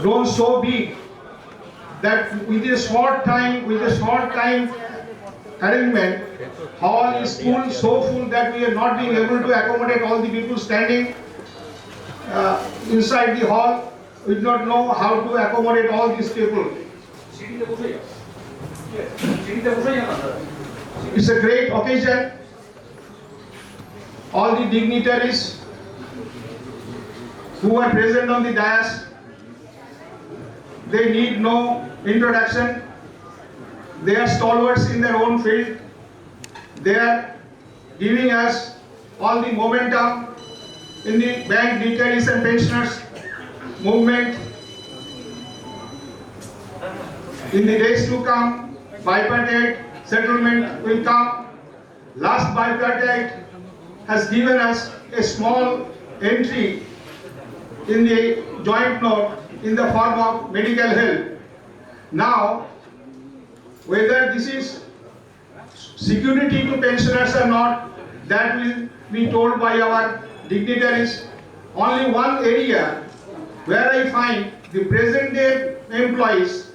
grown so big that with a short time arrangement, hall is full, so full that we are not being able to accommodate all the people standing inside the hall. We do not know how to accommodate all these people. It's a great occasion. All the dignitaries who are present on the dais, they need no introduction. They are stalwarts in their own field. They are giving us all the momentum in the bank retirees and pensioners movement. In the days to come, bipartite settlement will come. Last bipartite has given us a small entry in the joint note in the form of medical help. Now, whether this is security to pensioners or not, that will be told by our dignitaries. Only one area where I find the present day employees,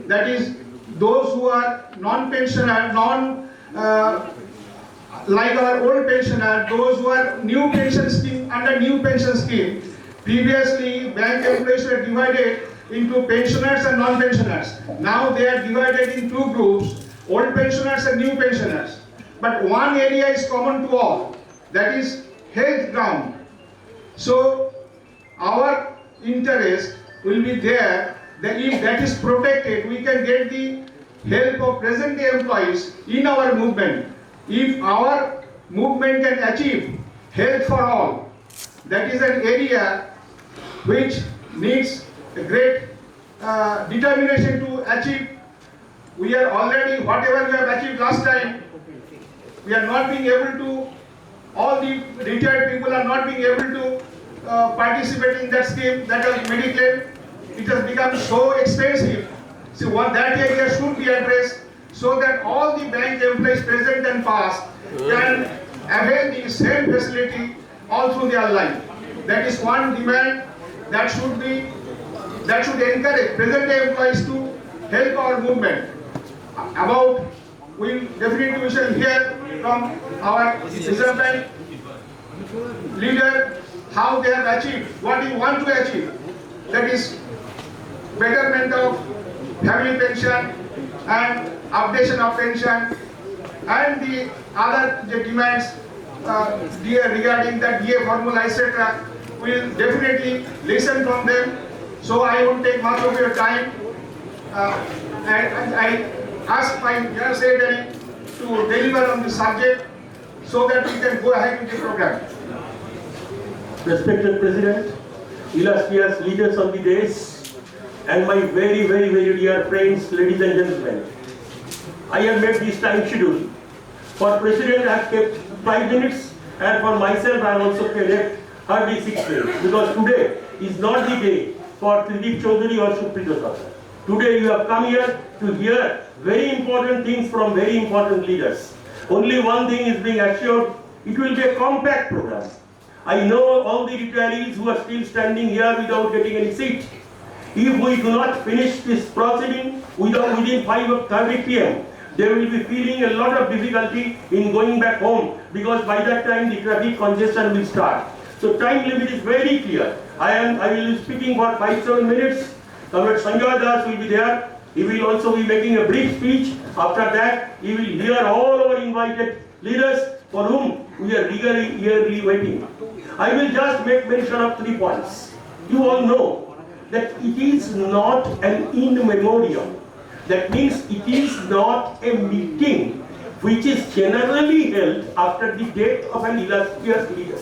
that is those who are non-pensioner, like our old pensioner, those who are new pension scheme, under new pension scheme. Previously, bank employees were divided into pensioners and non-pensioners. Now they are divided in two groups, old pensioners and new pensioners. But one area is common to all, that is health ground. So our interest will be there that if that is protected, we can get the help of present day employees in our movement. If our movement can achieve health for all, that is an area which needs a great determination to achieve. We are already, whatever we have achieved last time, we are not being able to, all the retired people are not being able to participate in that scheme, that is Mediclaim. It has become so expensive. So that area should be addressed so that all the bank employees present and past can avail the same facility all through their life. That is one demand that should encourage present day employees to help our movement. About, we shall hear from our Reserve Bank leader how they have achieved, what they want to achieve. That is betterment of family pension and updation of pension and the other demands regarding the DA formula, etc. We will definitely listen from them. So I won't take much of your time. And I ask my General Secretary to deliver on the subject so that we can go ahead with the program. Respected President, illustrious leaders on the dais, and my very, very, very dear friends, ladies and gentlemen. I have made this time schedule. For President, I have kept 5 minutes, and for myself, I have also kept hardly 6 minutes, because today is not the day for Tridip Chaudhary or Suprito Sir. Today you have come here to hear very important things from very important leaders. Only one thing is being assured, it will be a compact program. I know all the retirees who are still standing here without getting any seat. If we do not finish this proceeding within 5:30 p.m., they will be feeling a lot of difficulty in going back home, because by that time the traffic congestion will start. So time limit is very clear. I will be speaking for 5-7 minutes. Comrade Sanjay Das will be there. He will also be making a brief speech. After that, he will hear all our invited leaders for whom we are eagerly waiting. I will just make mention of 3 points. You all know that it is not an in memoriam. That means it is not a meeting which is generally held after the death of an illustrious leader.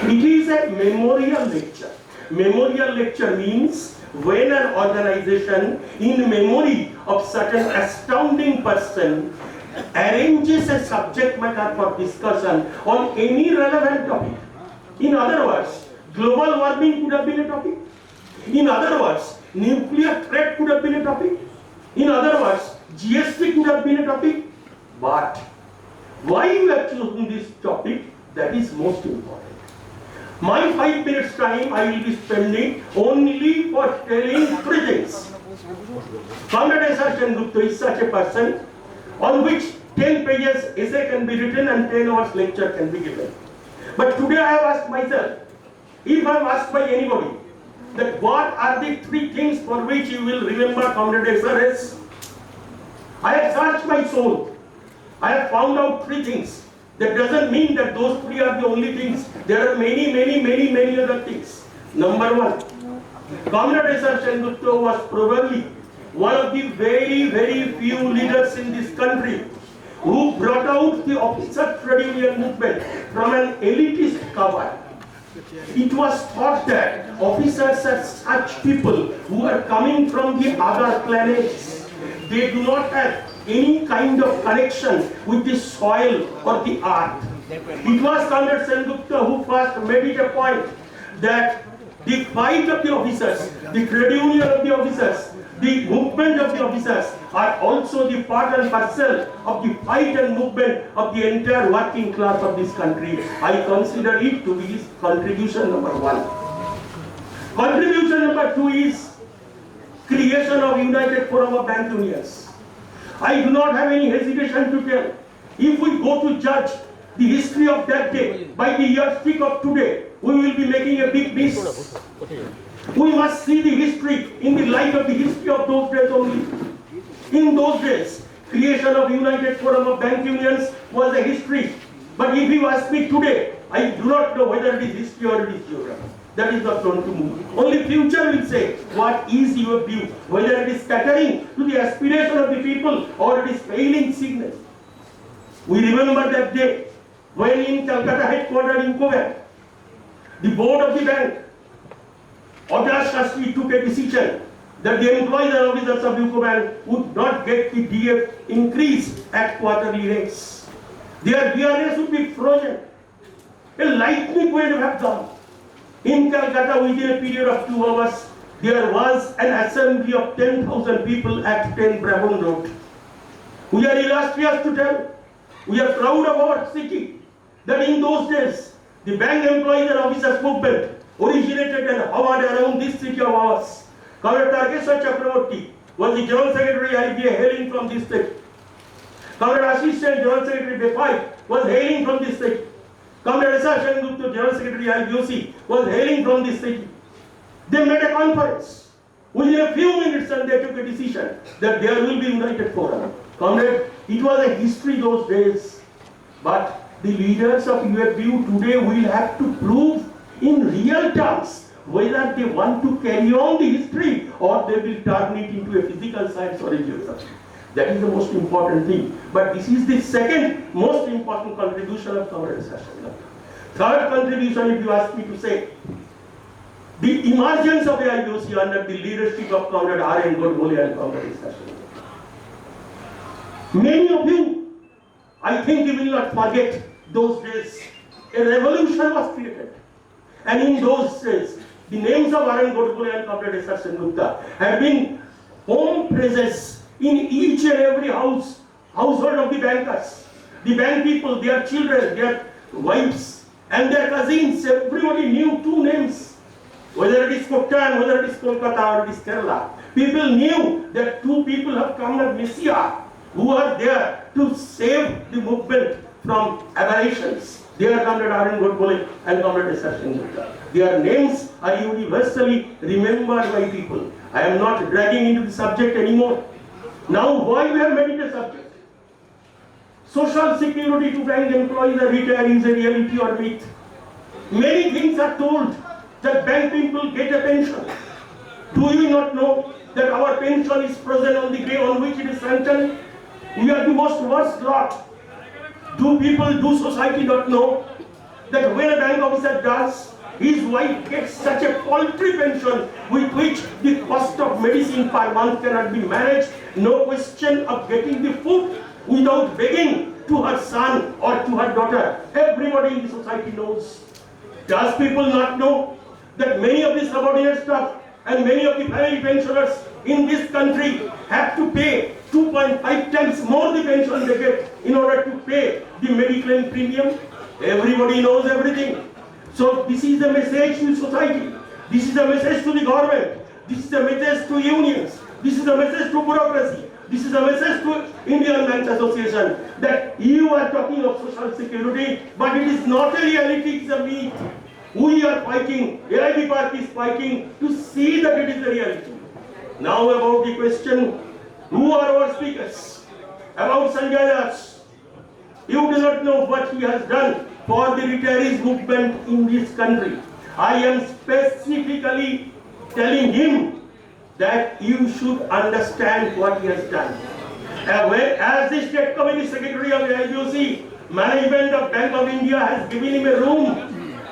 It is a memorial lecture. Memorial lecture means when an organization, in memory of such an astounding person, arranges a subject matter for discussion on any relevant topic. In other words, global warming could have been a topic. In other words, nuclear threat could have been a topic. In other words, GST could have been a topic. But why we have chosen this topic, that is most important. My 5 minutes time I will be spending only for telling 3 things. Comrade S.R. Sengupta is such a person on which 10 pages essay can be written and 10 hours lecture can be given. But today I have asked myself, if I am asked by anybody, that what are the 3 things for which you will remember Comrade S.R.S., I have searched my soul. I have found out 3 things. That doesn't mean that those 3 are the only things. There are many other things. Number 1, Comrade S.R. Sengupta was probably one of the very few leaders in this country who brought out the officer trade union movement from an elitist cover. It was thought that officers are such people who are coming from the other planets. They do not have any kind of connection with the soil or the earth. It was Comrade Sengupta who first made it a point that the fight of the officers, the trade union of the officers, the movement of the officers are also the part and parcel of the fight and movement of the entire working class of this country. I consider it to be his contribution number 1. Contribution number 2 is creation of United Forum of Bank Unions. I do not have any hesitation to tell. If we go to judge the history of that day by the yardstick of today, we will be making a big miss. We must see the history in the light of the history of those days only. In those days, creation of United Forum of Bank Unions was a history. But if you ask me today, I do not know whether it is history or it is geography. That is not going to move. Only future will say what is your view, whether it is catering to the aspiration of the people or it is failing signal. We remember that day when in Calcutta headquarters in Kuwait, the board of the bank audaciously took a decision that the employees and officers of UCO Bank would not get the DF increase at quarterly rates. Their DRS would be frozen. A lightning would have gone. In Calcutta, within a period of 2 hours, there was an assembly of 10,000 people at 10 Brabham Road. We are illustrious to tell. We are proud of our city that in those days, the bank employees and officers movement originated and hovered around this city of ours. Comrade Tarkeshwar Chakraborty was the General Secretary IBA hailing from this state. Comrade Assistant General Secretary Befai was hailing from this state. Comrade S.R. Sengupta, General Secretary IBOC, was hailing from this city. They made a conference. Within a few minutes and they took a decision that there will be United Forum. Comrade, it was a history those days. But the leaders of UFBU today will have to prove in real terms whether they want to carry on the history or they will turn it into a physical science or a geography. That is the most important thing. But this is the second most important contribution of Comrade S.R. Sengupta. Third contribution, if you ask me to say, the emergence of the IOC under the leadership of Comrade R.N. Godbole and Comrade S.R. Sengupta. Many of you, I think you will not forget those days. A revolution was created. And in those days, the names of R.N. Godbole and Comrade S.R. Sengupta have been home presence in each and every household of the bankers. The bank people, their children, their wives, and their cousins, everybody knew 2 names. Whether it is Koktan, whether it is Kolkata or it is Kerala. People knew that 2 people have come as Messiah who are there to save the movement from aberrations. They are Comrade R.N. Godbole and Comrade S.R. Sengupta. Their names are universally remembered by people. I am not dragging into the subject anymore. Now, why we have made it a subject? Social security to bank employees or retirees is a reality or myth. Many things are told that bank people get a pension. Do you not know that our pension is frozen on the day on which it is sanctioned? We are the most worst lot. Do society not know that when a bank officer does, his wife gets such a paltry pension with which the cost of medicine per month cannot be managed, no question of getting the food without begging to her son or to her daughter. Everybody in the society knows. Does people not know that many of the subordinate staff and many of the family pensioners in this country have to pay 2.5 times more the pension they get in order to pay the mediclaim premium? Everybody knows everything. So this is the message to society. This is the message to the government. This is the message to unions. This is the message to bureaucracy. This is a message to Indian Banks Association that you are talking of social security, but it is not a reality, it is a myth. We are fighting, AIB party is fighting to see that it is a reality. Now about the question, who are our speakers? About Sanjay Das. You do not know what he has done for the retirees movement in this country. I am specifically telling him that you should understand what he has done. As the State Committee Secretary of the IBOC, management of Bank of India has given him a room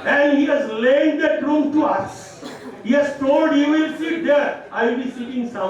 and he has lent that room to us. He has told you will sit there, I will be sitting somewhere.